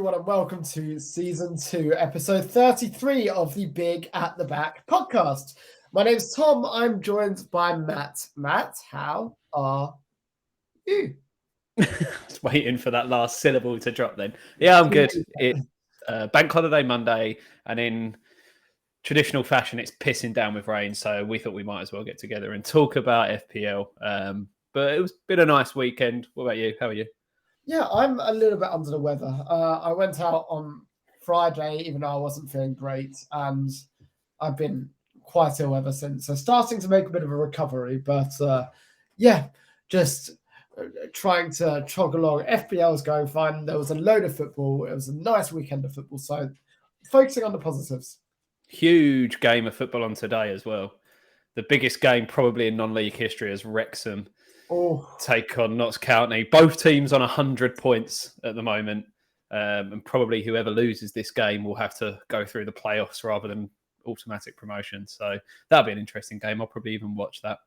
everyone, and welcome to Season 2, Episode 33 of the Big at the Back podcast. My name's Tom. I'm joined by Matt. Matt, how are you? Just waiting for that last syllable to drop then. Yeah, I'm good. It's Bank Holiday Monday, and in traditional fashion, it's pissing down with rain, so we thought we might as well get together and talk about FPL. But it's been a nice weekend. What about you? How are you? Yeah, I'm a little bit under the weather. I went out on Friday, even though I wasn't feeling great, and I've been quite ill ever since. So starting to make a bit of a recovery, but just trying to chug along. FPL is going fine. There was a load of football. It was a nice weekend of football. So focusing on the positives. Huge game of football on today as well. The biggest game probably in non-league history as Wrexham take on Notts County. Both teams on 100 points at the moment. And probably whoever loses this game will have to go through the playoffs rather than automatic promotion. So that'll be an interesting game. I'll probably even watch that.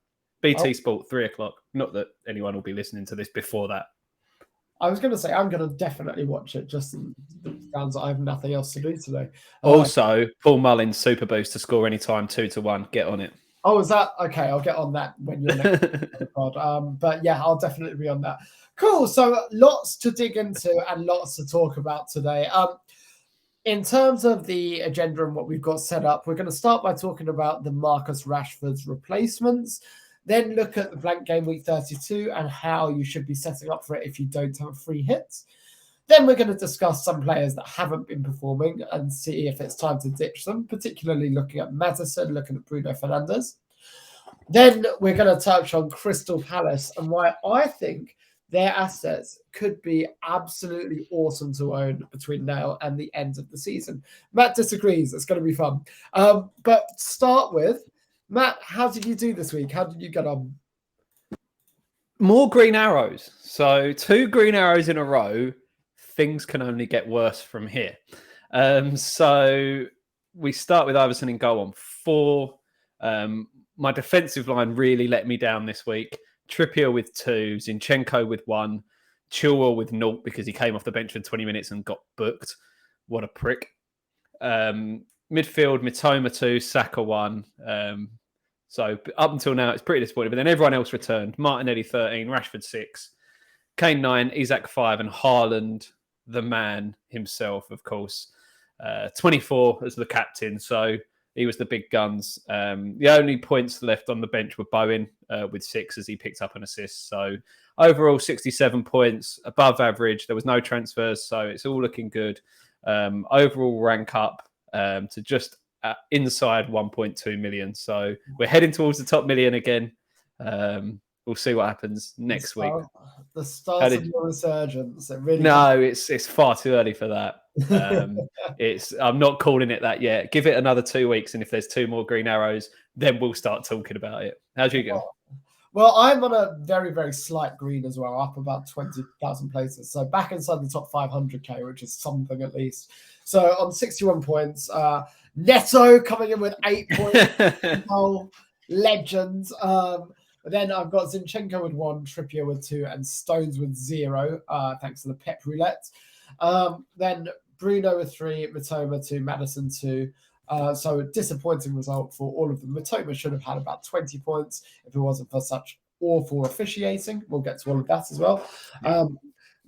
BT Sport, 3:00. Not that anyone will be listening to this before that. I was going to say, I'm going to definitely watch it. Just sounds like I have nothing else to do today. Also, Paul Mullins super boost to score anytime 2-1. Get on it. Oh, is that okay? I'll get on that when you're next pod. But yeah, I'll definitely be on that. Cool. So lots to dig into and lots to talk about today. In terms of the agenda and what we've got set up, we're going to start by talking about the Marcus Rashford's replacements, then look at the blank game week 32 and how you should be setting up for it if you don't have free hits. Then we're going to discuss some players that haven't been performing and see if it's time to ditch them, particularly looking at Maddison, looking at Bruno Fernandes. Then we're going to touch on Crystal Palace and why I think their assets could be absolutely awesome to own between now and the end of the season. Matt disagrees. It's going to be fun. But to start with, Matt, how did you do this week? How did you get on? More green arrows. So 2 green arrows in a row. Things can only get worse from here. So we start with Iverson in goal on 4. My defensive line really let me down this week. Trippier with 2, Zinchenko with 1, Chilwell with 0 because he came off the bench for 20 minutes and got booked. What a prick. Midfield, Mitoma 2, Saka 1. So up until now, it's pretty disappointing. But then everyone else returned. Martinelli 13, Rashford 6, Kane 9, Isak 5, and Haaland, the man himself, of course, 24 as the captain. So he was the big guns. The only points left on the bench were Bowen with 6 as he picked up an assist. So overall, 67 points, above average. There was no transfers, so it's all looking good. Overall rank up to just inside 1.2 million. So we're heading towards the top million again. We'll see what happens next week. The start of your resurgence. It's far too early for that. I'm not calling it that yet. Give it another 2 weeks, and if there's 2 more green arrows, then we'll start talking about it. How'd you go? Well, I'm on a very, very slight green as well, up about 20,000 places. So back inside the top 500k, which is something at least. So on 61 points, Neto coming in with 8 points. Legends. Then I've got Zinchenko with 1, Trippier with 2, and Stones with 0, thanks to the Pep Roulette. Then Bruno with 3, Mitoma 2, Maddison 2. So a disappointing result for all of them. Mitoma should have had about 20 points if it wasn't for such awful officiating. We'll get to all of that as well.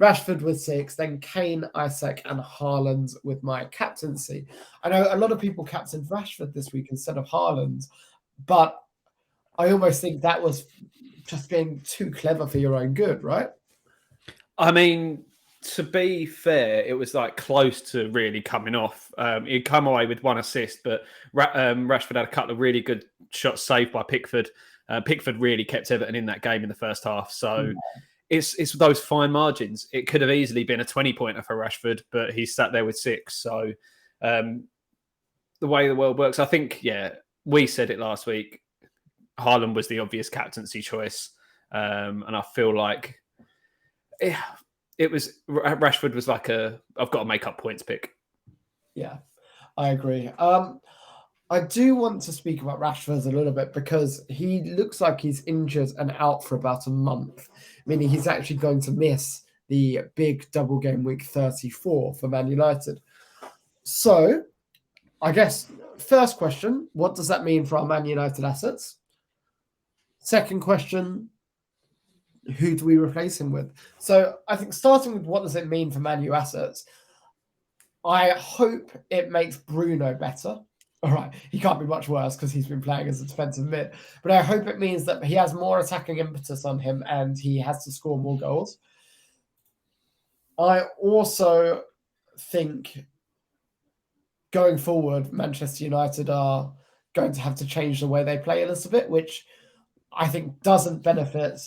Rashford with 6, then Kane, Isak, and Haaland with my captaincy. I know a lot of people captained Rashford this week instead of Haaland, but I almost think that was just being too clever for your own good, right? I mean, to be fair, it was like close to really coming off. He'd come away with 1 assist, but Rashford had a couple of really good shots saved by Pickford. Pickford really kept Everton in that game in the first half. So it's those fine margins. It could have easily been a 20-pointer for Rashford, but he sat there with 6. So the way the world works, I think, we said it last week. Haaland was the obvious captaincy choice. And I feel like it was Rashford was like I've got to make up points pick. Yeah, I agree. I do want to speak about Rashford a little bit because he looks like he's injured and out for about a month, meaning he's actually going to miss the big double game week 34 for Man United. So I guess first question, what does that mean for our Man United assets? Second question, who do we replace him with? So I think starting with what does it mean for Man U assets, I hope it makes Bruno better. All right, he can't be much worse because he's been playing as a defensive mid. But I hope it means that he has more attacking impetus on him and he has to score more goals. I also think going forward, Manchester United are going to have to change the way they play a little bit, which I think doesn't benefit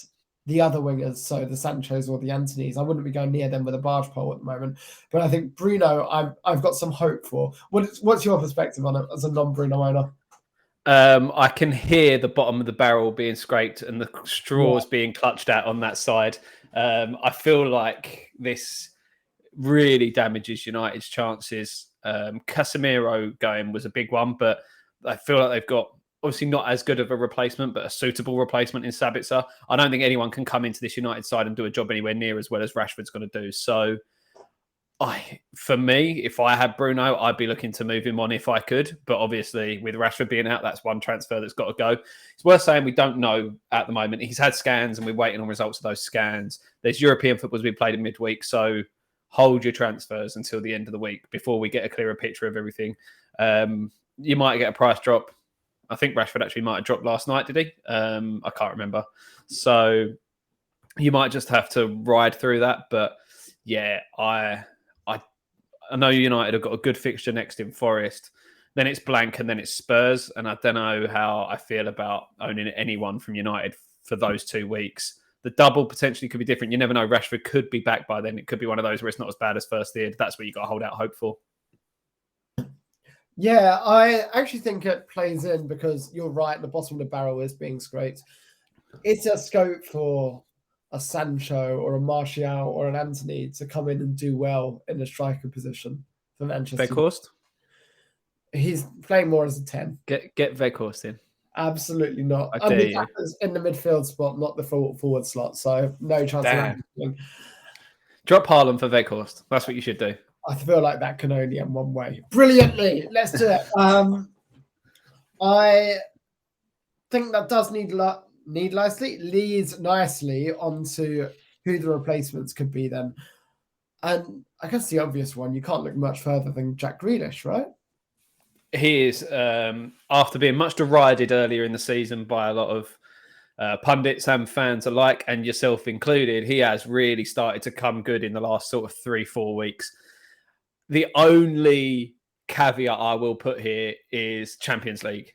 the other wingers, so the Sanchos or the Antonys. I wouldn't be going near them with a barge pole at the moment. But I think Bruno, I've got some hope for. What's your perspective on it as a non-Bruno owner? I can hear the bottom of the barrel being scraped and the straws being clutched at on that side. I feel like this really damages United's chances. Casemiro going was a big one, but I feel like they've got obviously not as good of a replacement, but a suitable replacement in Sabitzer. I don't think anyone can come into this United side and do a job anywhere near as well as Rashford's going to do. So for me, if I had Bruno, I'd be looking to move him on if I could. But obviously, with Rashford being out, that's one transfer that's got to go. It's worth saying we don't know at the moment. He's had scans and we're waiting on results of those scans. There's European football being played in midweek, so hold your transfers until the end of the week before we get a clearer picture of everything. You might get a price drop. I think Rashford actually might have dropped last night, did he? I can't remember. So you might just have to ride through that. But yeah, I know United have got a good fixture next in Forest. Then it's blank and then it's Spurs. And I don't know how I feel about owning anyone from United for those 2 weeks. The double potentially could be different. You never know. Rashford could be back by then. It could be one of those where it's not as bad as first year. That's what you got to hold out hope for. Yeah, I actually think it plays in because you're right. The bottom of the barrel is being scraped. It's a scope for a Sancho or a Martial or an Antony to come in and do well in the striker position for Manchester. Weghorst? He's playing more as a 10. Get Weghorst in. Absolutely not. In the midfield spot, not the forward slot. So no chance of that. Drop Haaland for Weghorst. That's what you should do. I feel like that can only end one way. Brilliantly. Let's do it. I think that does leads nicely onto who the replacements could be then. And I guess the obvious one, you can't look much further than Jack Grealish, right? He is, after being much derided earlier in the season by a lot of pundits and fans alike, and yourself included, he has really started to come good in the last sort of 3-4 weeks. The only caveat I will put here is Champions League,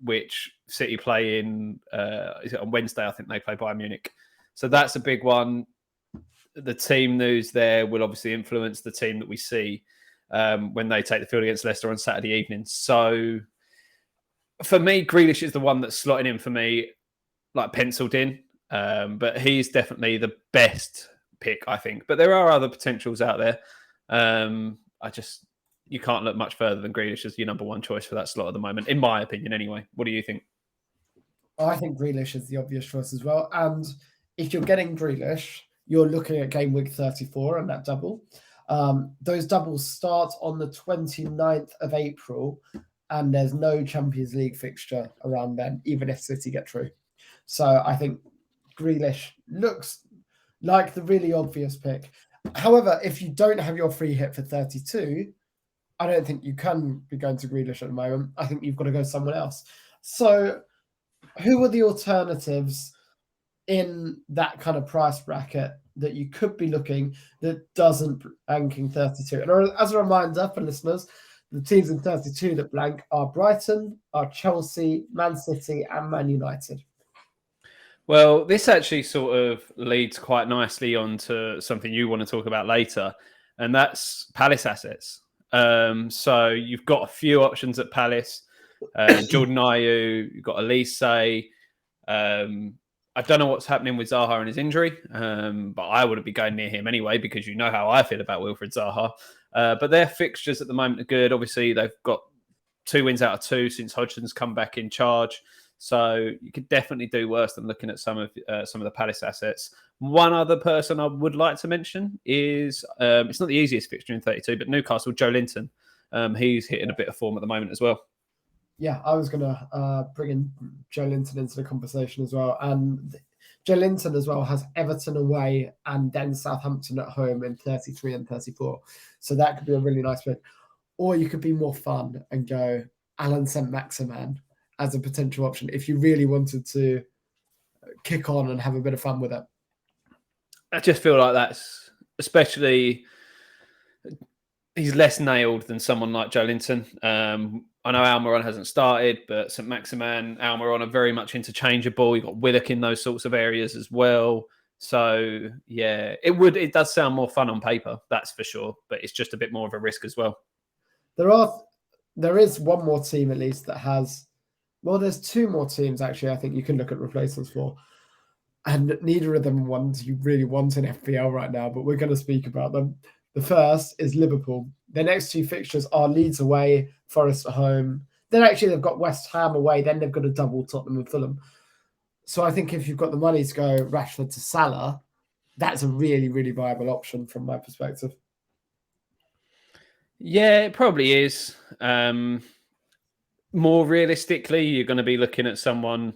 which City play in, is it on Wednesday? I think they play Bayern Munich. So that's a big one. The team news there will obviously influence the team that we see when they take the field against Leicester on Saturday evening. So for me, Grealish is the one that's slotting in for me, like penciled in. But he's definitely the best pick, I think. But there are other potentials out there. You can't look much further than Grealish as your number one choice for that slot at the moment, in my opinion anyway. What do you think? I think Grealish is the obvious choice as well. And if you're getting Grealish, you're looking at game week 34 and that double. Those doubles start on the 29th of April and there's no Champions League fixture around then, even if City get through. So I think Grealish looks like the really obvious pick. However, if you don't have your free hit for 32, I don't think you can be going to Grealish at the moment. I think you've got to go somewhere else. So who are the alternatives in that kind of price bracket that you could be looking that doesn't ranking 32? And as a reminder for listeners, the teams in 32 that blank are Brighton, are Chelsea, Man City, and Man United. Well, this actually sort of leads quite nicely onto something you want to talk about later, and that's Palace assets. So you've got a few options at Palace. Jordan Ayew, you've got Elise. I don't know what's happening with Zaha and his injury, but I wouldn't be going near him anyway because you know how I feel about Wilfried Zaha. But their fixtures at the moment are good. Obviously, they've got 2 wins out of 2 since Hodgson's come back in charge. So you could definitely do worse than looking at some of the Palace assets. One other person I would like to mention is it's not the easiest fixture in 32, but Newcastle, Joe Linton. He's hitting a bit of form at the moment as well. Yeah, I was going to bring in Joe Linton into the conversation as well. And Joe Linton as well has Everton away and then Southampton at home in 33 and 34. So that could be a really nice pick. Or you could be more fun and go Alan St-Maximin as a potential option if you really wanted to kick on and have a bit of fun with it. I just feel like that's, especially, he's less nailed than someone like Joe Linton. I know Almiron hasn't started, but St-Maximin, Almiron are very much interchangeable. You've got Willock in those sorts of areas as well. So, yeah, it does sound more fun on paper, that's for sure. But it's just a bit more of a risk as well. There is one more team at least that has, well, there's two more teams actually I think you can look at replacements for. And neither of them are ones you really want in FPL right now, but we're going to speak about them. The first is Liverpool. Their next two fixtures are Leeds away, Forest at home. Then actually they've got West Ham away. Then they've got a double Tottenham and Fulham. So I think if you've got the money to go Rashford to Salah, that's a really, really viable option from my perspective. Yeah, it probably is. More realistically, you're going to be looking at someone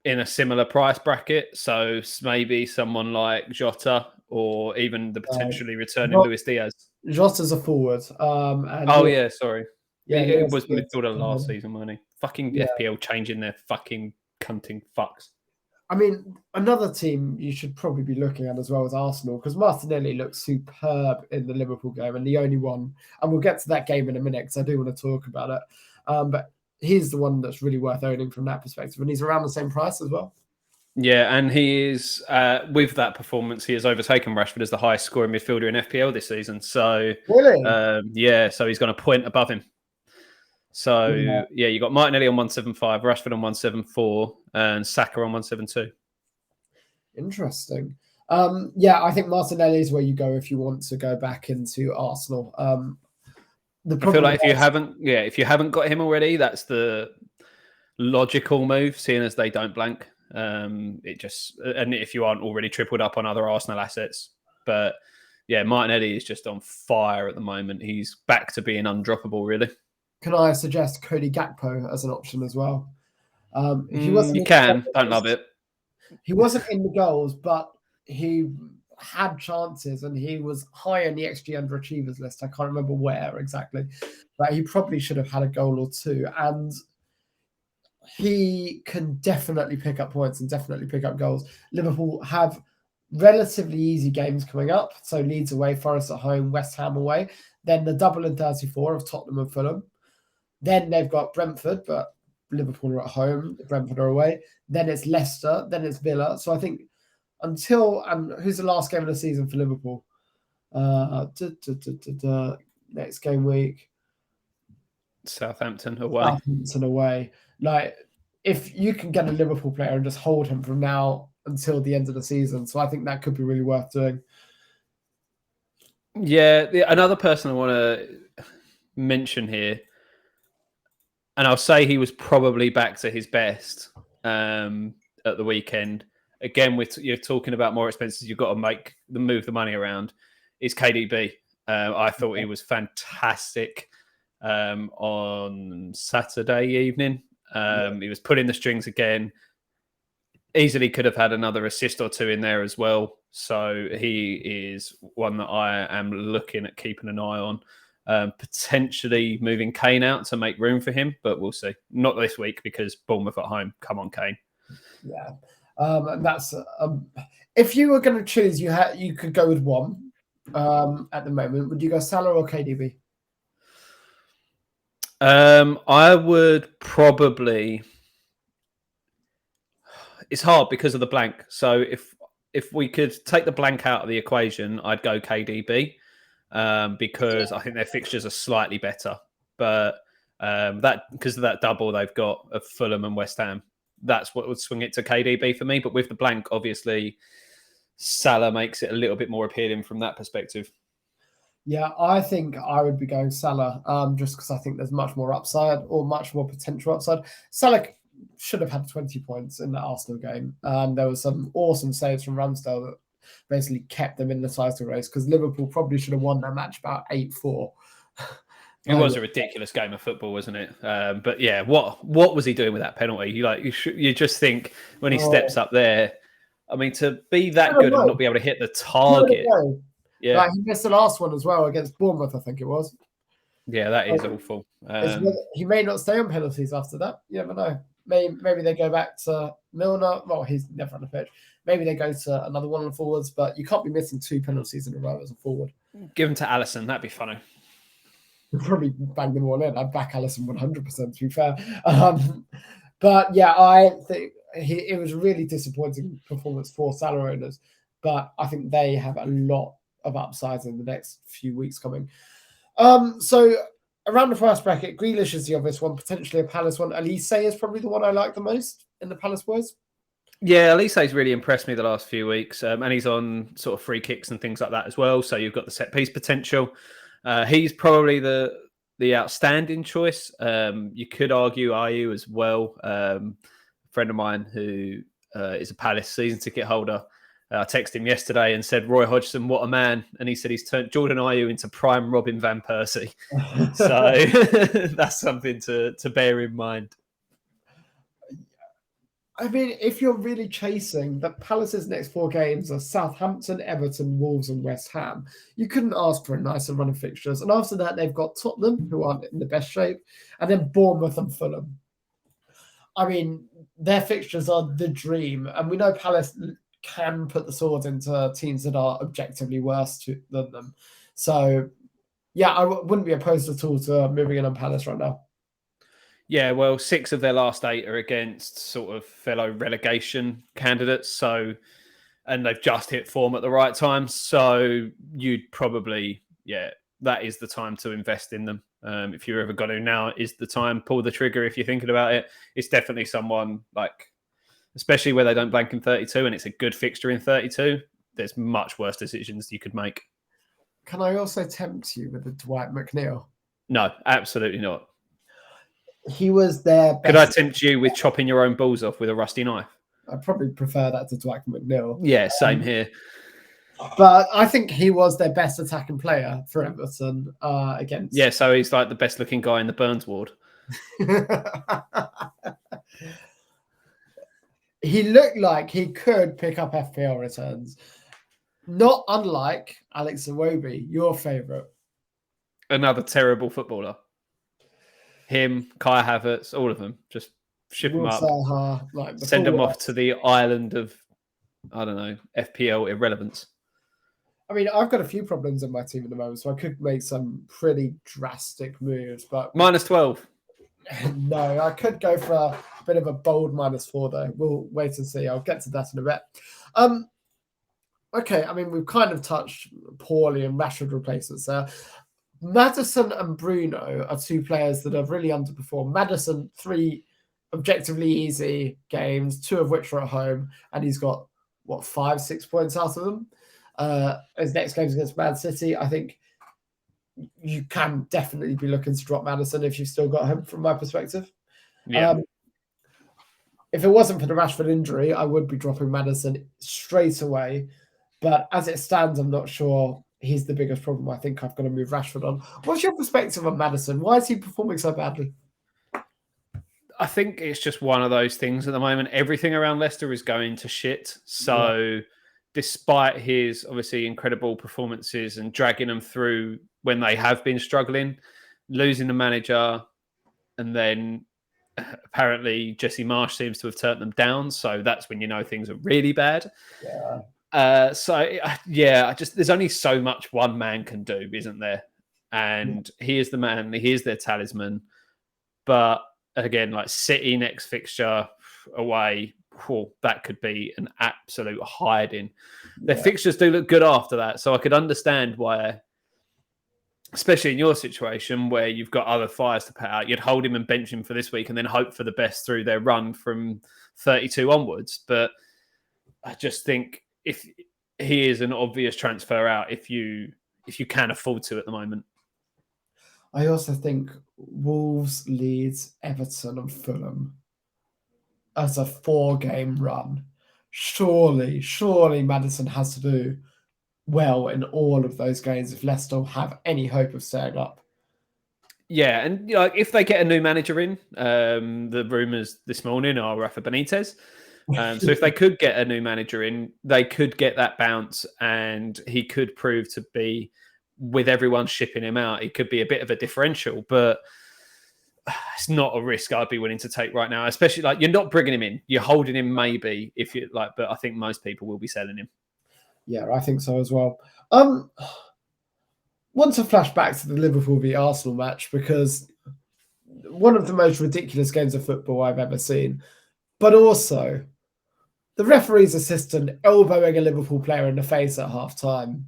in a similar price bracket. So maybe someone like Jota or even the potentially returning Luis Diaz. Jota's a forward. Sorry. Yeah, it was midfielder last season, wasn't he? Fucking FPL changing their fucking cunting fucks. I mean, another team you should probably be looking at as well as Arsenal, because Martinelli looks superb in the Liverpool game and the only one, and we'll get to that game in a minute because I do want to talk about it. But he's the one that's really worth owning from that perspective, and he's around the same price as well. Yeah, and he is, with that performance, he has overtaken Rashford as the highest scoring midfielder in FPL this season. So, really? So he's gone a point above him. So, yeah, you got Martinelli on 175, Rashford on 174, and Saka on 172. Interesting. I think Martinelli is where you go if you want to go back into Arsenal. I feel like if you haven't got him already, that's the logical move, seeing as they don't blank. And if you aren't already tripled up on other Arsenal assets, but yeah, Martinelli is just on fire at the moment. He's back to being undroppable, really. Can I suggest Cody Gakpo as an option as well? You can. Don't love it. He wasn't in the goals, but he had chances and he was high on the XG underachievers list. I can't remember where exactly, but he probably should have had a goal or two. And he can definitely pick up points and definitely pick up goals. Liverpool have relatively easy games coming up. So Leeds away, Forest at home, West Ham away. Then the double in 34 of Tottenham and Fulham. Then they've got Brentford, but Liverpool are at home, Brentford are away. Then it's Leicester, then it's Villa. So I think who's the last game of the season for Liverpool? Next game week. Southampton away. Like, if you can get a Liverpool player and just hold him from now until the end of the season. So I think that could be really worth doing. Yeah, another person I want to mention here, and I'll say he was probably back to his best at the weekend. Again, you're talking about more expenses. You've got to move the money around. Is KDB. I thought he was fantastic on Saturday evening. He was pulling the strings again. Easily could have had another assist or two in there as well. So he is one that I am looking at keeping an eye on. Potentially moving Kane out to make room for him, but we'll see. Not this week because Bournemouth at home. Come on, Kane. Yeah, and that's if you were going to choose, you could go with one at the moment. Would you go Salah or KDB? I would probably. It's hard because of the blank. So if we could take the blank out of the equation, I'd go KDB. Because I think their fixtures are slightly better, but that because of that double they've got of Fulham and West Ham, that's what would swing it to KDB for me. But with the blank, obviously, Salah makes it a little bit more appealing from that perspective. Yeah, I think I would be going Salah, just because I think there's much more upside or much more potential upside. Salah should have had 20 points in the Arsenal game. And there was some awesome saves from Ramsdale that basically kept them in the title race, because Liverpool probably should have won that match about 8-4. It was a ridiculous game of football, wasn't it? But yeah, what was he doing with that penalty? You just think when he steps up there, I mean, to be that good and not be able to hit the target. Yeah, like, he missed the last one as well against Bournemouth, I think it was. Yeah, that is awful. He may not stay on penalties after that. You never know. Maybe they go back to Milner. Well, he's never on the pitch. Maybe they go to another one on the forwards, but you can't be missing 2 penalties in a row as a forward. Give them to Alisson. That'd be funny. Probably bang them all in. I'd back Alisson 100%, to be fair. But yeah, I think it was a really disappointing performance for Salah owners, but I think they have a lot of upsides in the next few weeks coming. So around the first bracket, Grealish is the obvious one, potentially a Palace one. Elise is probably the one I like the most in the Palace boys. Yeah, Elise's really impressed me the last few weeks, and he's on sort of free kicks and things like that as well. So you've got the set piece potential. He's probably the outstanding choice. You could argue Ayew as well. A friend of mine who is a Palace season ticket holder, I texted him yesterday and said, Roy Hodgson, what a man. And he said he's turned Jordan Ayew into prime Robin van Persie. So that's something to bear in mind. I mean, if you're really chasing, the Palace's next 4 games are Southampton, Everton, Wolves, and West Ham. You couldn't ask for a nicer run of fixtures. And after that, they've got Tottenham, who aren't in the best shape, and then Bournemouth and Fulham. I mean, their fixtures are the dream. And we know Palace can put the sword into teams that are objectively worse than them. So, yeah, I wouldn't be opposed at all to moving in on Palace right now. Yeah, well, 6 of their last 8 are against sort of fellow relegation candidates. So, and they've just hit form at the right time. So you'd probably, that is the time to invest in them. If you're ever going to, now is the time. Pull the trigger if you're thinking about it. It's definitely someone like, especially where they don't blank in 32 and it's a good fixture in 32, there's much worse decisions you could make. Can I also tempt you with the Dwight McNeil? No, absolutely not. He was their best. Could I tempt you with chopping your own balls off with a rusty knife? I'd probably prefer that to Dwight McNeil. Yeah, same here. But I think he was their best attacking player for Everton against. Yeah, so he's like the best looking guy in the Burns ward. He looked like he could pick up FPL returns. Not unlike Alex Iwobi, your favourite. Another terrible footballer. Him, Kai Havertz, all of them. Just ship them up. Send them off to the island of, I don't know, FPL irrelevance. I mean, I've got a few problems in my team at the moment, so I could make some pretty drastic moves. But -12. No, I could go for a bit of a bold -4, though. We'll wait and see. I'll get to that in a bit. Okay, I mean, we've kind of touched poorly and Rashford replacements there. Maddison and Bruno are 2 players that have really underperformed. Maddison, 3 objectively easy games, 2 of which are at home, and he's got, 5-6 points out of them. His next game's against Man City. I think you can definitely be looking to drop Maddison if you've still got him, from my perspective. Yeah. If it wasn't for the Rashford injury, I would be dropping Maddison straight away. But as it stands, I'm not sure he's the biggest problem. I think I've got to move Rashford on. What's your perspective on Maddison? Why is he performing so badly? I think it's just one of those things at the moment. Everything around Leicester is going to shit. So despite his obviously incredible performances and dragging them through when they have been struggling, losing the manager, and then apparently Jesse Marsch seems to have turned them down. So that's when you know things are really bad. Yeah. There's only so much one man can do, isn't there? And he is the man, he is their talisman. But again, like City next fixture away, that could be an absolute hiding. Their fixtures do look good after that. So I could understand why, especially in your situation where you've got other fires to put out, you'd hold him and bench him for this week and then hope for the best through their run from 32 onwards. But I just think if he is an obvious transfer out, if you can afford to at the moment. I also think Wolves, Leeds, Everton, and Fulham as a 4-game run, surely Maddison has to do well in all of those games if Leicester have any hope of staying up. Yeah, and if they get a new manager in, the rumours this morning are Rafa Benitez. So if they could get a new manager in, they could get that bounce, and he could prove to be, with everyone shipping him out, he could be a bit of a differential. But it's not a risk I'd be willing to take right now, especially you're not bringing him in, you're holding him maybe if you like, but I think most people will be selling him. Yeah, I think so as well. Want to flash back to the Liverpool v Arsenal match because one of the most ridiculous games of football I've ever seen, but also the referee's assistant elbowing a Liverpool player in the face at half time.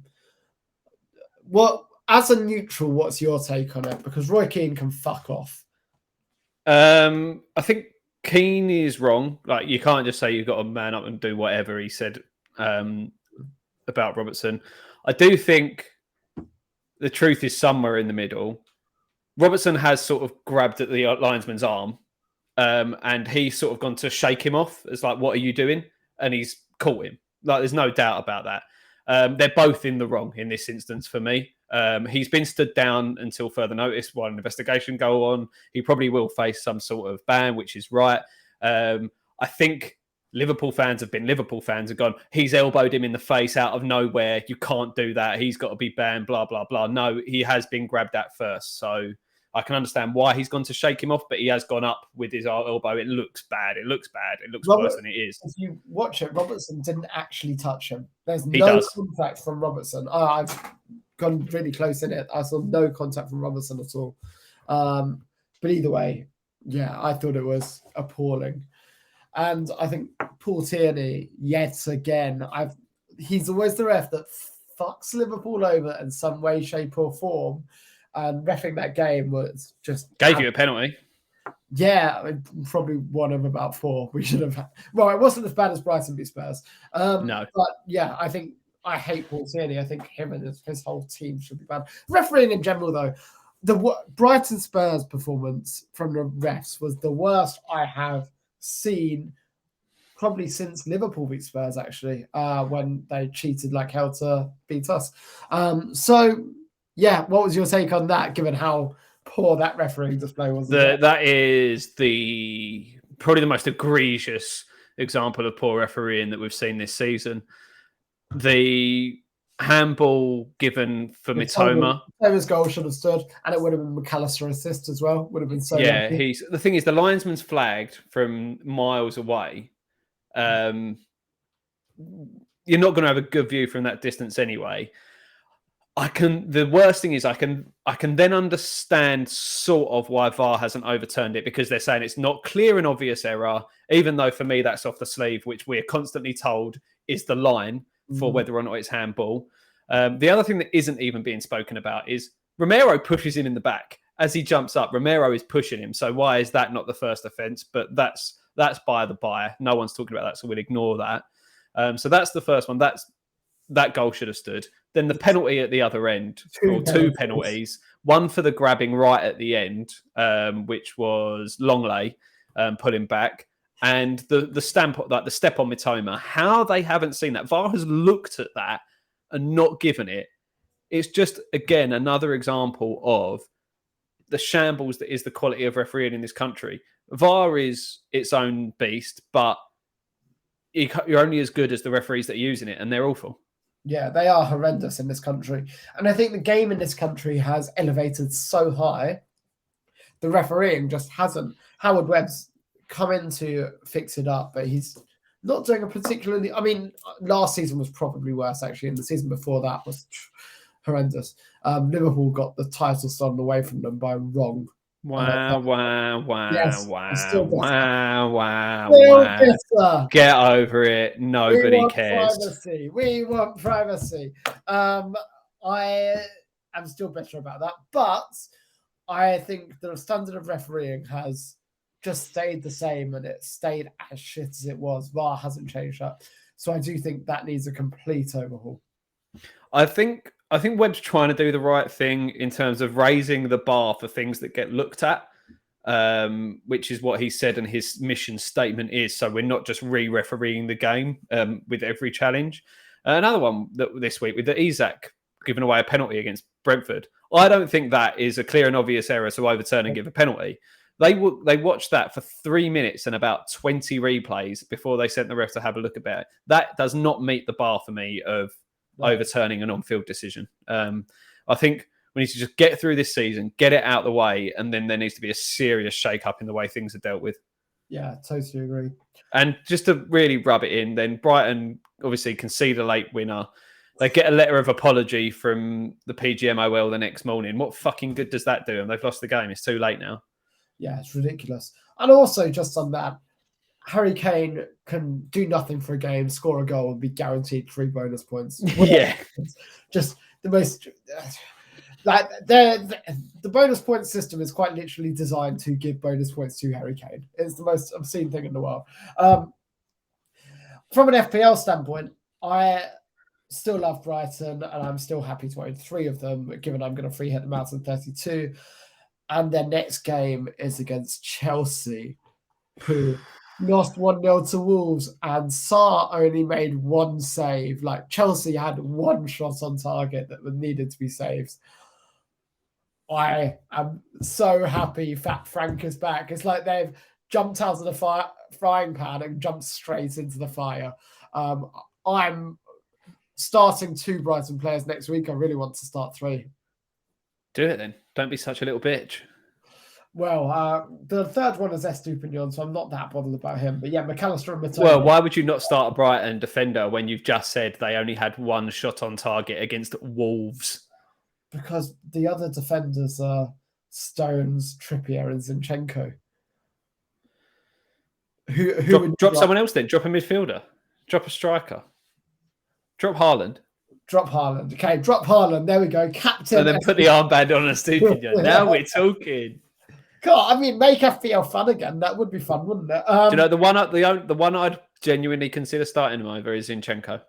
As a neutral, what's your take on it? Because Roy Keane can fuck off. I think Keane is wrong. You can't just say you've got to man up and do whatever he said about Robertson. I do think the truth is somewhere in the middle. Robertson has sort of grabbed at the linesman's arm, and he's sort of gone to shake him off as what are you doing? And he's caught him. There's no doubt about that. They're both in the wrong in this instance for me. He's been stood down until further notice while an investigation go on. He probably will face some sort of ban, which is right. I think Liverpool fans have been Liverpool fans have gone, he's elbowed him in the face out of nowhere. You can't do that. He's got to be banned, blah, blah, blah. No, he has been grabbed at first. So I can understand why he's gone to shake him off, but he has gone up with his elbow. It looks bad. It looks worse than it is. If you watch it, Robertson didn't actually touch him. There's no contact from Robertson. I've gone really close in it. I saw no contact from Robertson at all. But either way, yeah, I thought it was appalling. And I think Paul Tierney, yet again, he's always the ref that fucks Liverpool over in some way, shape, or form. And reffing that game was just gave you a penalty. Yeah, probably one of about 4 we should have had. Well, it wasn't as bad as Brighton beat Spurs. No. But yeah, I hate Paul Tierney. I think him and his whole team should be banned. Refereeing in general, though, the Brighton Spurs performance from the refs was the worst I have seen probably since Liverpool beat Spurs, actually, when they cheated like hell to beat us. So, yeah, what was your take on that, given how poor that refereeing display was? That is probably the most egregious example of poor refereeing that we've seen this season. The handball given for Mitoma. Mitoma's goal should have stood, and it would have been McAllister assist as well. Would have been so. Yeah, the thing is, the linesman's flagged from miles away. You're not going to have a good view from that distance anyway. The worst thing is I can then understand sort of why VAR hasn't overturned it, because they're saying it's not clear and obvious error, even though for me that's off the sleeve, which we're constantly told is the line for whether or not it's handball. The other thing that isn't even being spoken about is Romero pushes him in the back. As he jumps up, Romero is pushing him. So why is that not the first offence? But that's by the by. No one's talking about that, so we'll ignore that. So that's the first one. That goal should have stood. Then the penalty at the other end, two penalties. One for the grabbing right at the end, which was Longley pulling back, and the step on Mitoma. How they haven't seen that? VAR has looked at that and not given it. It's just, again, another example of the shambles that is the quality of refereeing in this country. VAR is its own beast, but you're only as good as the referees that are using it, and they're awful. Yeah, they are horrendous in this country. And I think the game in this country has elevated so high, the refereeing just hasn't. Howard Webb's come in to fix it up, but he's not doing a particularly... I mean, last season was probably worse, actually, and the season before that was horrendous. Liverpool got the title stolen away from them by wrong. Wow. Get over it. Nobody cares. We want privacy. I am still bitter about that, but I think the standard of refereeing has just stayed the same, and it stayed as shit as it was. VAR hasn't changed that. So I do think that needs a complete overhaul. I think Webb's trying to do the right thing in terms of raising the bar for things that get looked at. which is what he said, and his mission statement is. So we're not just re-refereeing the game with every challenge. Another one this week with the Isak giving away a penalty against Brentford. I don't think that is a clear and obvious error to overturn and give a penalty. They watched that for 3 minutes and about 20 replays before they sent the ref to have a look at it. That does not meet the bar for me of overturning an on-field decision. I think we need to just get through this season, get it out of the way, and then there needs to be a serious shake-up in the way things are dealt with. Yeah, totally agree. And just to really rub it in, then Brighton obviously concede a late winner. They get a letter of apology from the PGMOL the next morning. What fucking good does that do? And they've lost the game. It's too late now. Yeah, it's ridiculous. And also, just on that, Harry Kane can do nothing for a game, score a goal, and be guaranteed 3 bonus points. Yeah. Just the most... Like the bonus point system is quite literally designed to give bonus points to Harry Kane. It's the most obscene thing in the world. From an FPL standpoint, I still love Brighton, and I'm still happy to own 3 of them, given I'm going to free hit them out in 32. And their next game is against Chelsea, who lost 1-0 to Wolves, and Sarr only made 1 save. Like, Chelsea had 1 shot on target that needed to be saved. I am so happy Fat Frank is back. It's like they've jumped out of the frying pan and jumped straight into the fire. I'm starting 2 Brighton players next week. I really want to start 3. Do it then. Don't be such a little bitch. Well, the third one is Estupinian, so I'm not that bothered about him. But yeah, McAllister and Mateo. Well, why would you not start a Brighton defender when you've just said they only had 1 shot on target against Wolves? Because the other defenders are Stones, Trippier, and Zinchenko. Drop someone else then. Drop a midfielder. Drop a striker. Drop Haaland. Drop Haaland. Okay, drop Haaland. There we go. Captain. And then put the armband on a Estupinian. Now we're talking. God, I mean, make FPL fun again. That would be fun, wouldn't it? Do you know the one I'd genuinely consider starting him over is Zinchenko.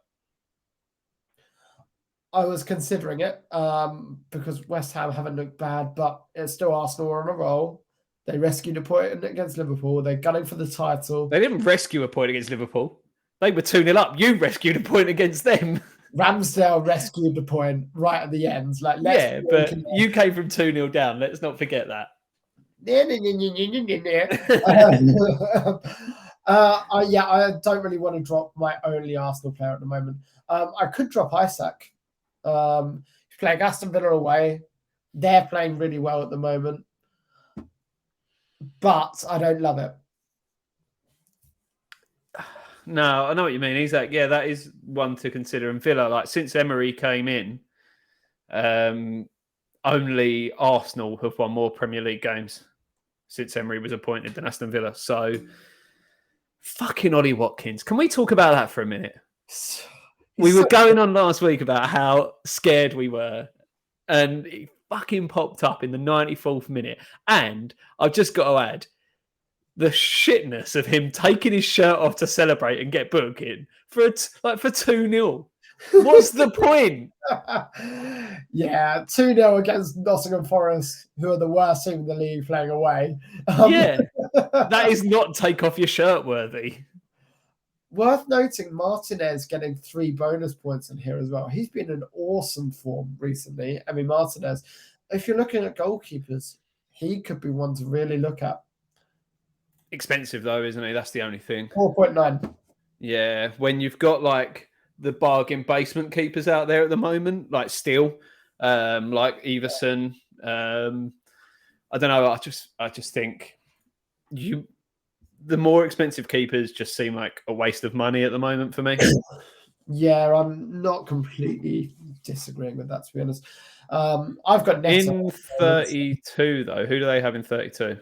I was considering it because West Ham haven't looked bad, but it's still Arsenal on a roll. They rescued a point against Liverpool. They're gunning for the title. They didn't rescue a point against Liverpool. They were 2-0 up. You rescued a point against them. Ramsdale rescued the point right at the end. But you came from 2-0 down. Let's not forget that. I don't really want to drop my only Arsenal player at the moment. I could drop Isak. He's playing Aston Villa away. They're playing really well at the moment, but I don't love it. No, I know what you mean. Isak, yeah, that is one to consider. And Villa, like since Emery came in, only Arsenal have won more Premier League games since Emery was appointed than Aston Villa. So, fucking Ollie Watkins. Can we talk about that for a minute? We were going on last week about how scared we were, and he fucking popped up in the 94th minute. And I've just got to add, the shitness of him taking his shirt off to celebrate and get booked in for 2-0. What's the point? Yeah, 2-0 against Nottingham Forest, who are the worst team in the league playing away. That is not take off your shirt worthy. Worth noting, Martinez getting 3 bonus points in here as well. He's been in awesome form recently. I mean, Martinez, if you're looking at goalkeepers, he could be one to really look at. Expensive though, isn't he? That's the only thing. 4.9. Yeah, when you've got like the bargain basement keepers out there at the moment, like Steele, like Everson. I don't know. I just think the more expensive keepers just seem like a waste of money at the moment for me. Yeah, I'm not completely disagreeing with that, to be honest. I've got Neto in 32 though. Who do they have in 32?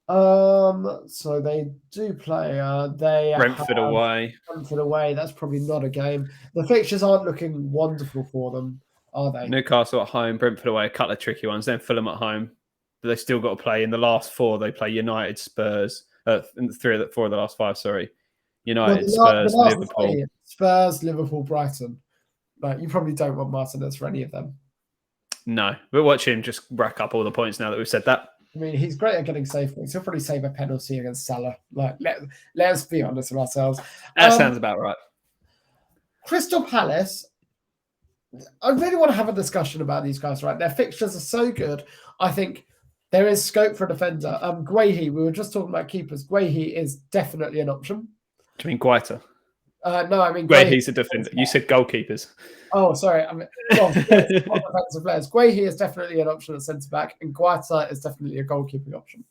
So they do play. They Brentford away. Brentford away. That's probably not a game. The fixtures aren't looking wonderful for them, are they? Newcastle at home, Brentford away. A couple of tricky ones. Then Fulham at home. But they still got to play in the last 4. They play United, Spurs. 4 of the last 5. Sorry, United, Spurs, Liverpool. Spurs, Liverpool, Brighton. Like, you probably don't want Martinez for any of them. No, we'll watch him just rack up all the points now that we've said that. I mean, he's great at getting safe points. He'll probably save a penalty against Salah. Like, let's be honest with ourselves. That sounds about right. Crystal Palace, I really want to have a discussion about these guys, right? Their fixtures are so good. I think there is scope for a defender. Guehi, we were just talking about keepers. Guehi is definitely an option. Do you mean Guaita? No, I mean Guehi's a defender. You said goalkeepers. Oh, sorry. I mean, defensive players. Guehi is definitely an option at centre back, and Guaita is definitely a goalkeeping option.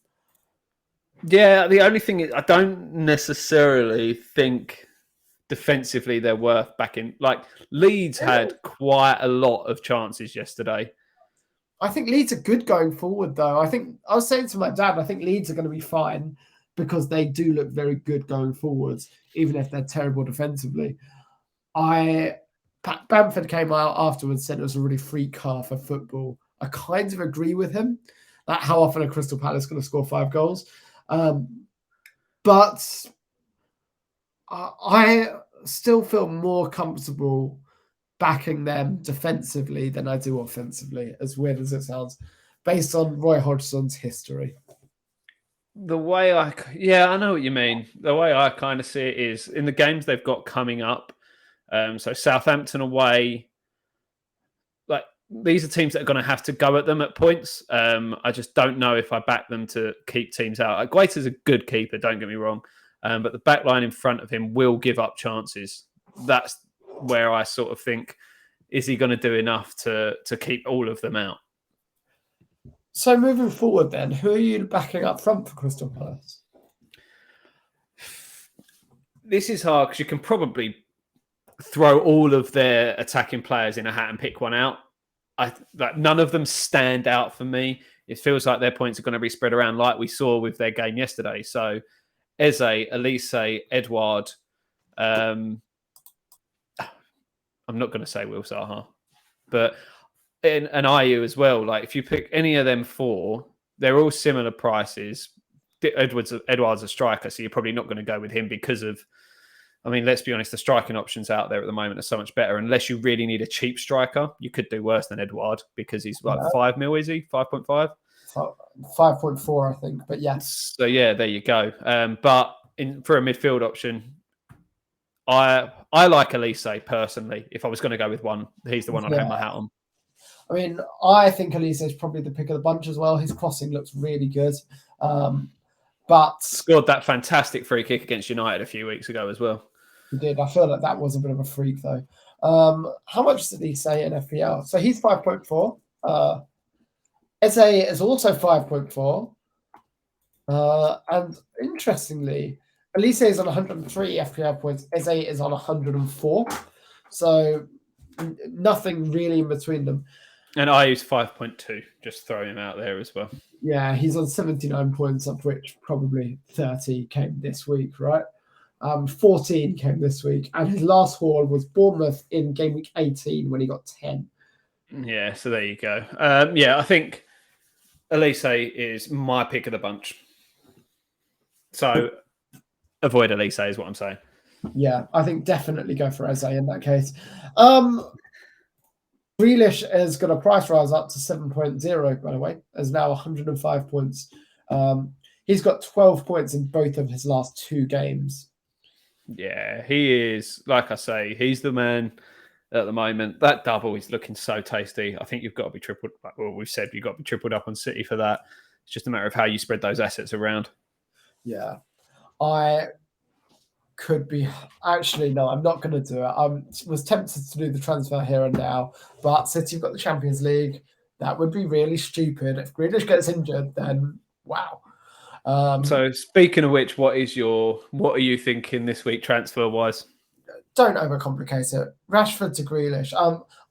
Yeah, the only thing is, I don't necessarily think defensively they're worth backing. Like Leeds had quite a lot of chances yesterday. I think Leeds are good going forward, though. I was saying to my dad, I think Leeds are going to be fine because they do look very good going forwards, even if they're terrible defensively. Bamford came out afterwards and said it was a really freak half of football. I kind of agree with him. That how often a Crystal Palace going to score 5 goals. But I still feel more comfortable backing them defensively than I do offensively, as weird as it sounds, based on Roy Hodgson's history. I know what you mean. The way I kind of see it is in the games they've got coming up. So Southampton away, like these are teams that are going to have to go at them at points. I just don't know if I back them to keep teams out. Guaita's a good keeper, don't get me wrong, but the back line in front of him will give up chances. That's where I sort of think, is he going to do enough to keep all of them out? So moving forward then, who are you backing up front for Crystal Palace? This is hard because you can probably throw all of their attacking players in a hat and pick one out. None of them stand out for me. It feels like their points are going to be spread around like we saw with their game yesterday. So Eze, Elise, Edouard, I'm not going to say Will Zaha, but and Ayew as well. Like if you pick any of them 4, they're all similar prices. Edouard's a striker, so you're probably not going to go with him because of, I mean, let's be honest, the striking options out there at the moment are so much better. Unless you really need a cheap striker, you could do worse than Edouard because he's like 5 mil, is he? 5.5? 5.4, I think, but yes. So yeah, there you go. But for a midfield option, I like Elise personally. If I was going to go with one, he's the one I'd hang my hat on. I mean, I think Elise is probably the pick of the bunch as well. His crossing looks really good. But scored that fantastic free kick against United a few weeks ago as well. He did. I feel like that was a bit of a freak, though. How much did he say in FPL? So he's 5.4. Eze is also 5.4. And interestingly, Elise is on 103 FPL points. Eze is on 104. So nothing really in between them. And I use 5.2, just throwing him out there as well. Yeah, he's on 79 points, of which probably 30 came this week, right? 14 came this week. And his last haul was Bournemouth in game week 18 when he got 10. Yeah, so there you go. I think Elise is my pick of the bunch. So avoid Elise is what I'm saying. Yeah, I think definitely go for Eze in that case. Grealish has got a price rise up to 7.0, by the way. Is now 105 points. He's got 12 points in both of his last 2 games. Yeah, he is. Like I say, he's the man at the moment. That double is looking so tasty. I think you've got to be tripled. Well, we've said you've got to be tripled up on City for that. It's just a matter of how you spread those assets around. Yeah. I could be... Actually, no, I'm not going to do it. I was tempted to do the transfer here and now, but since you've got the Champions League, that would be really stupid. If Grealish gets injured, then wow. So speaking of which, what are you thinking this week transfer-wise? Don't overcomplicate it. Rashford to Grealish.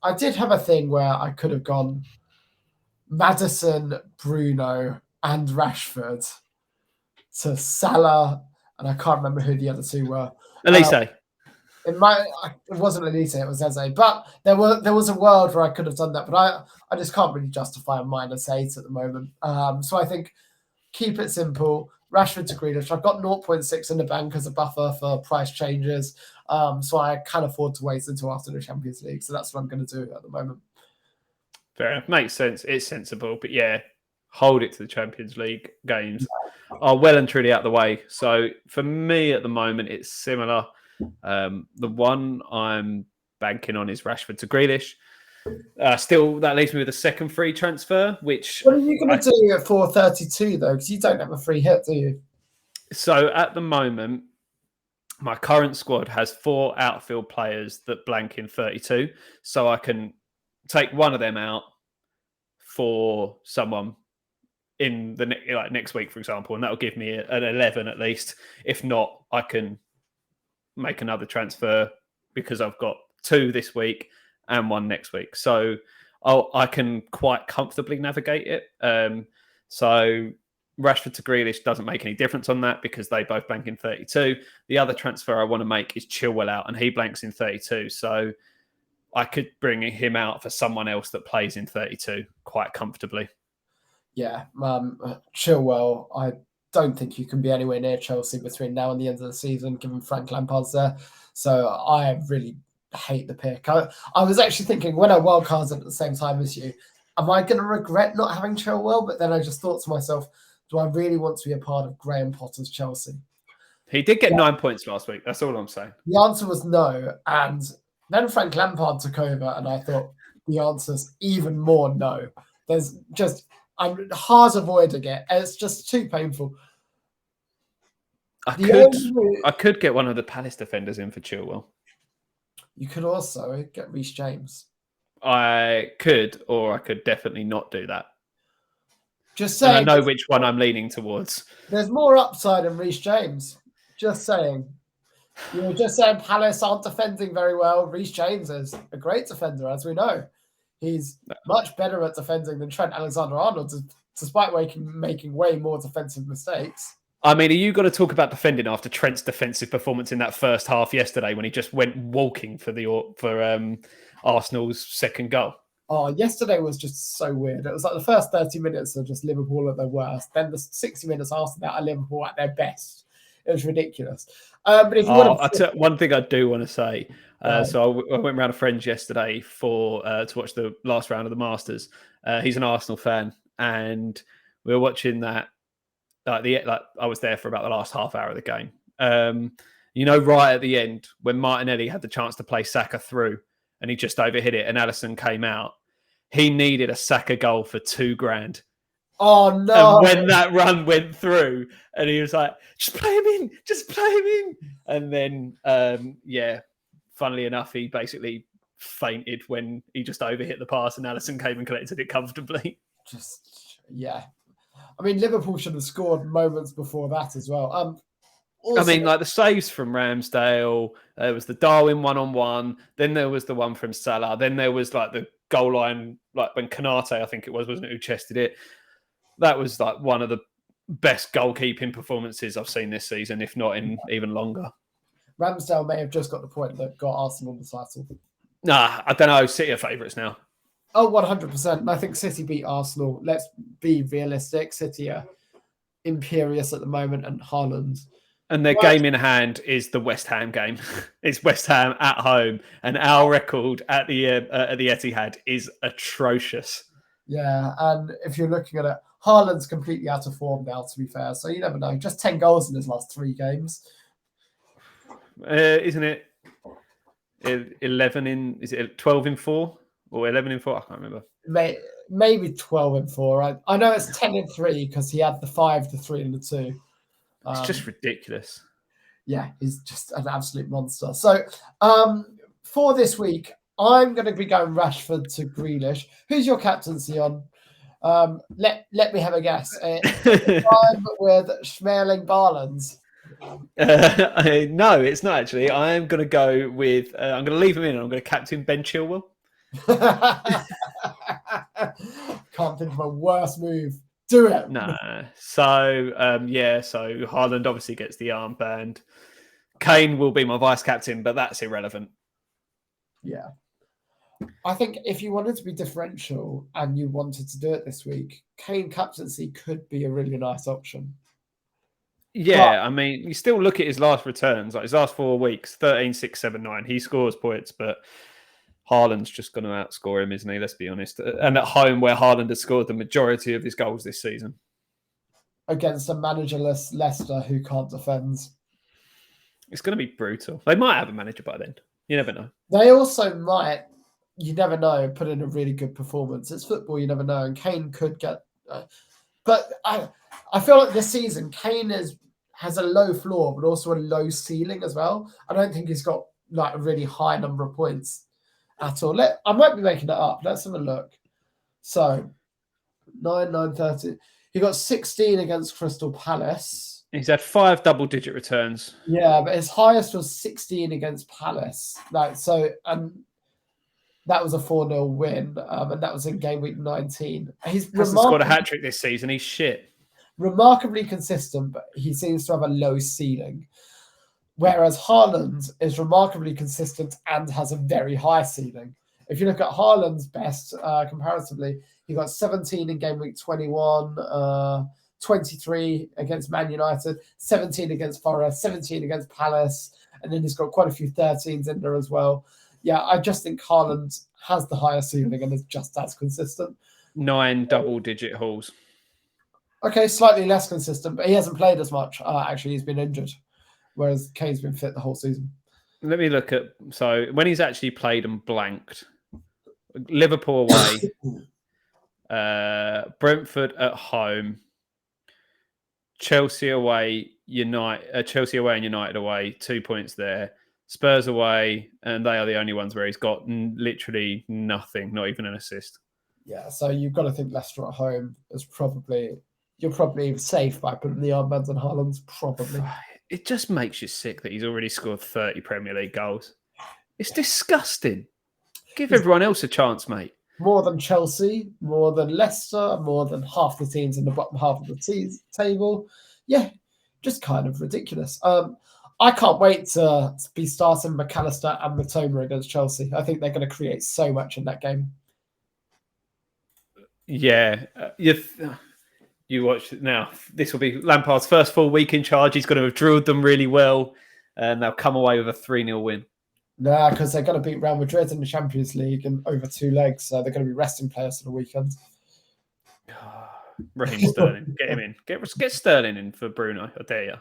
I did have a thing where I could have gone Maddison, Bruno, and Rashford to Salah, and I can't remember who the other 2 were. Elise. It wasn't Elise, it was Eze. But there was a world where I could have done that, but I just can't really justify a -8 at the moment. So I think keep it simple. Rashford to Grealish. I've got 0.6 in the bank as a buffer for price changes. So I can't afford to wait until after the Champions League. So that's what I'm going to do at the moment. Fair enough. Makes sense. It's sensible. But yeah, hold it to the Champions League games are well and truly out of the way. So for me at the moment, it's similar. The one I'm banking on is Rashford to Grealish. Still, that leaves me with a second free transfer, which... What are you going to do at 432, though? Because you don't have a free hit, do you? So at the moment, my current squad has 4 outfield players that blank in 32. So I can take one of them out for someone in the next week, for example, and that'll give me an 11 at least. If not, I can make another transfer because I've got 2 this week and 1 next week. So I can quite comfortably navigate it. So Rashford to Grealish doesn't make any difference on that because they both blank in 32. The other transfer I want to make is Chilwell out, and he blanks in 32. So I could bring him out for someone else that plays in 32 quite comfortably. Yeah, Chilwell, I don't think you can be anywhere near Chelsea between now and the end of the season, given Frank Lampard's there. So I really hate the pick. I was actually thinking when I wildcarded at the same time as you, am I going to regret not having Chilwell? But then I just thought to myself, do I really want to be a part of Graham Potter's Chelsea? He did get 9 points last week. That's all I'm saying. The answer was no. And then Frank Lampard took over, and I thought the answer's even more no. There's just... I'm hard avoiding it. It's just too painful. I could get one of the Palace defenders in for Chilwell. You could also get Reece James. I could, or I could definitely not do that. Just saying. And I know which one I'm leaning towards. There's more upside in Reece James. Just saying. You were just saying Palace aren't defending very well. Reece James is a great defender, as we know. He's much better at defending than Trent Alexander-Arnold, despite making way more defensive mistakes. I mean, are you going to talk about defending after Trent's defensive performance in that first half yesterday when he just went walking for Arsenal's second goal? Oh, yesterday was just so weird. It was like the first 30 minutes are just Liverpool at their worst. Then the 60 minutes after that are Liverpool at their best. It was ridiculous. But if you one thing I do want to say, so I went round a friend's yesterday to watch the last round of the Masters. He's an Arsenal fan, and we were watching that. I was there for about the last half hour of the game. Right at the end when Martinelli had the chance to play Saka through, and he just overhit it, and Maddison came out. He needed a Saka goal for $2,000. Oh no! And when that run went through, and he was like, "Just play him in, just play him in." And then, funnily enough, he basically fainted when he just overhit the pass, and Maddison came and collected it comfortably. I mean, Liverpool should have scored moments before that as well. The saves from Ramsdale. There was the Darwin 1-on-1. Then there was the one from Salah. Then there was the goal line, when Kanate, I think it was, wasn't it, who chested it. That was one of the best goalkeeping performances I've seen this season, if not in even longer. Ramsdale may have just got the point that got Arsenal the title. Nah, I don't know. City are favourites now. Oh, 100%. I think City beat Arsenal. Let's be realistic. City are imperious at the moment, and Haaland. And their game in hand is the West Ham game. It's West Ham at home, and our record at the Etihad is atrocious. Yeah, and if you're looking at it, Haaland's completely out of form now, to be fair. So you never know. Just 10 goals in his last 3 games. Isn't it 11 in... Is it 12 in 4? Or 11 in 4? I can't remember. Maybe 12 in 4. I know it's 10 in 3 because he had the 5, the 3, and the 2. It's just ridiculous. Yeah, he's just an absolute monster. So for this week, I'm going to be going Rashford to Grealish. Who's your captaincy on? Let me have a guess. I'm with Schmerling Barlands. No, it's not actually. I am going to go with... I'm going to leave him in and I'm going to captain Ben Chilwell. Can't think of a worse move. Do it. Nah. So Haaland obviously gets the armband. Kane will be my vice captain, but that's irrelevant. Yeah. I think if you wanted to be differential and you wanted to do it this week, Kane captaincy could be a really nice option. Yeah, I mean, you still look at his last returns, his last 4 weeks, 13, 6, 7, 9. He scores points, but Haaland's just going to outscore him, isn't he? Let's be honest. And at home, where Haaland has scored the majority of his goals this season. Against a managerless Leicester who can't defend. It's going to be brutal. They might have a manager by then. You never know. They also might, you never know, put in a really good performance. It's football, you never know. And Kane could get... but I feel like this season, Kane has a low floor, but also a low ceiling as well. I don't think he's got like a really high number of points at all. I might be making it up. Let's have a look. So, 9-30. He got 16 against Crystal Palace. He's had 5 double-digit returns. Yeah, but his highest was 16 against Palace. And that was a 4-0 win, and that was in game week 19. He's scored a hat-trick this season. He's shit. Remarkably consistent, but he seems to have a low ceiling. Whereas Haaland is remarkably consistent and has a very high ceiling. If you look at Haaland's best comparatively, he got 17 in game week 21, 23 against Man United, 17 against Forest, 17 against Palace, and then he's got quite a few 13s in there as well. Yeah, I just think Haaland has the higher ceiling and is just as consistent. 9 double-digit hauls. Okay, slightly less consistent, but he hasn't played as much. Actually, he's been injured, whereas Kane's been fit the whole season. Let me look at... So, when he's actually played and blanked, Liverpool away, Brentford at home, Chelsea away, Chelsea away and United away, 2 points there. Spurs away, and they are the only ones where he's got literally nothing, not even an assist. Yeah, so you've got to think Leicester at home is you're probably safe by putting the armbands on Haaland, probably. It just makes you sick that he's already scored 30 Premier League goals. It's disgusting. Give everyone else a chance, mate. More than Chelsea, more than Leicester, more than half the teams in the bottom half of the table. Yeah, just kind of ridiculous. I can't wait to be starting McAllister and Matoma against Chelsea. I think they're going to create so much in that game. Yeah, you watch now. This will be Lampard's first full week in charge. He's going to have drilled them really well, and they'll come away with a 3-0 win. Nah, because they're going to beat Real Madrid in the Champions League and over 2 legs, so they're going to be resting players for the weekend. Raheem Sterling, get him in. Get Sterling in for Bruno. I dare you.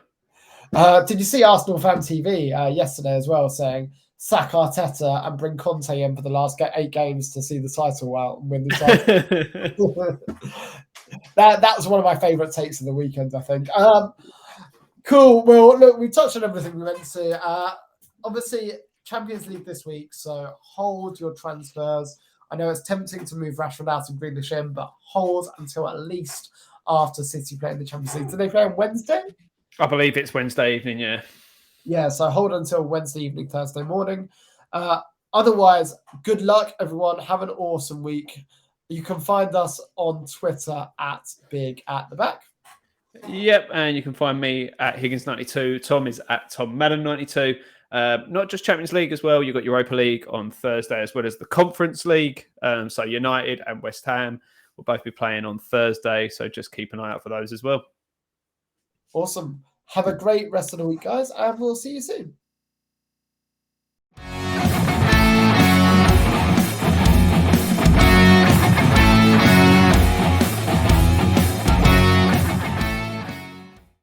Did you see Arsenal Fan TV yesterday as well saying sack Arteta and bring Conte in for the last 8 games to see the title out and win the title? That was one of my favourite takes of the weekend, I think. Cool. Well, look, we touched on everything we went to. Obviously, Champions League this week, so hold your transfers. I know it's tempting to move Rashford out and Grealish in, but hold until at least after City play in the Champions League. Do they play on Wednesday? I believe it's Wednesday evening, yeah. Yeah, so hold until Wednesday evening, Thursday morning. Otherwise, good luck, everyone. Have an awesome week. You can find us on Twitter at Big at the Back. Yep, and you can find me at Higgins92. Tom is at Tom Madden92. Not just Champions League as well. You've got Europa League on Thursday as well as the Conference League. So United and West Ham will both be playing on Thursday. So just keep an eye out for those as well. Awesome. Have a great rest of the week, guys, and we'll see you soon.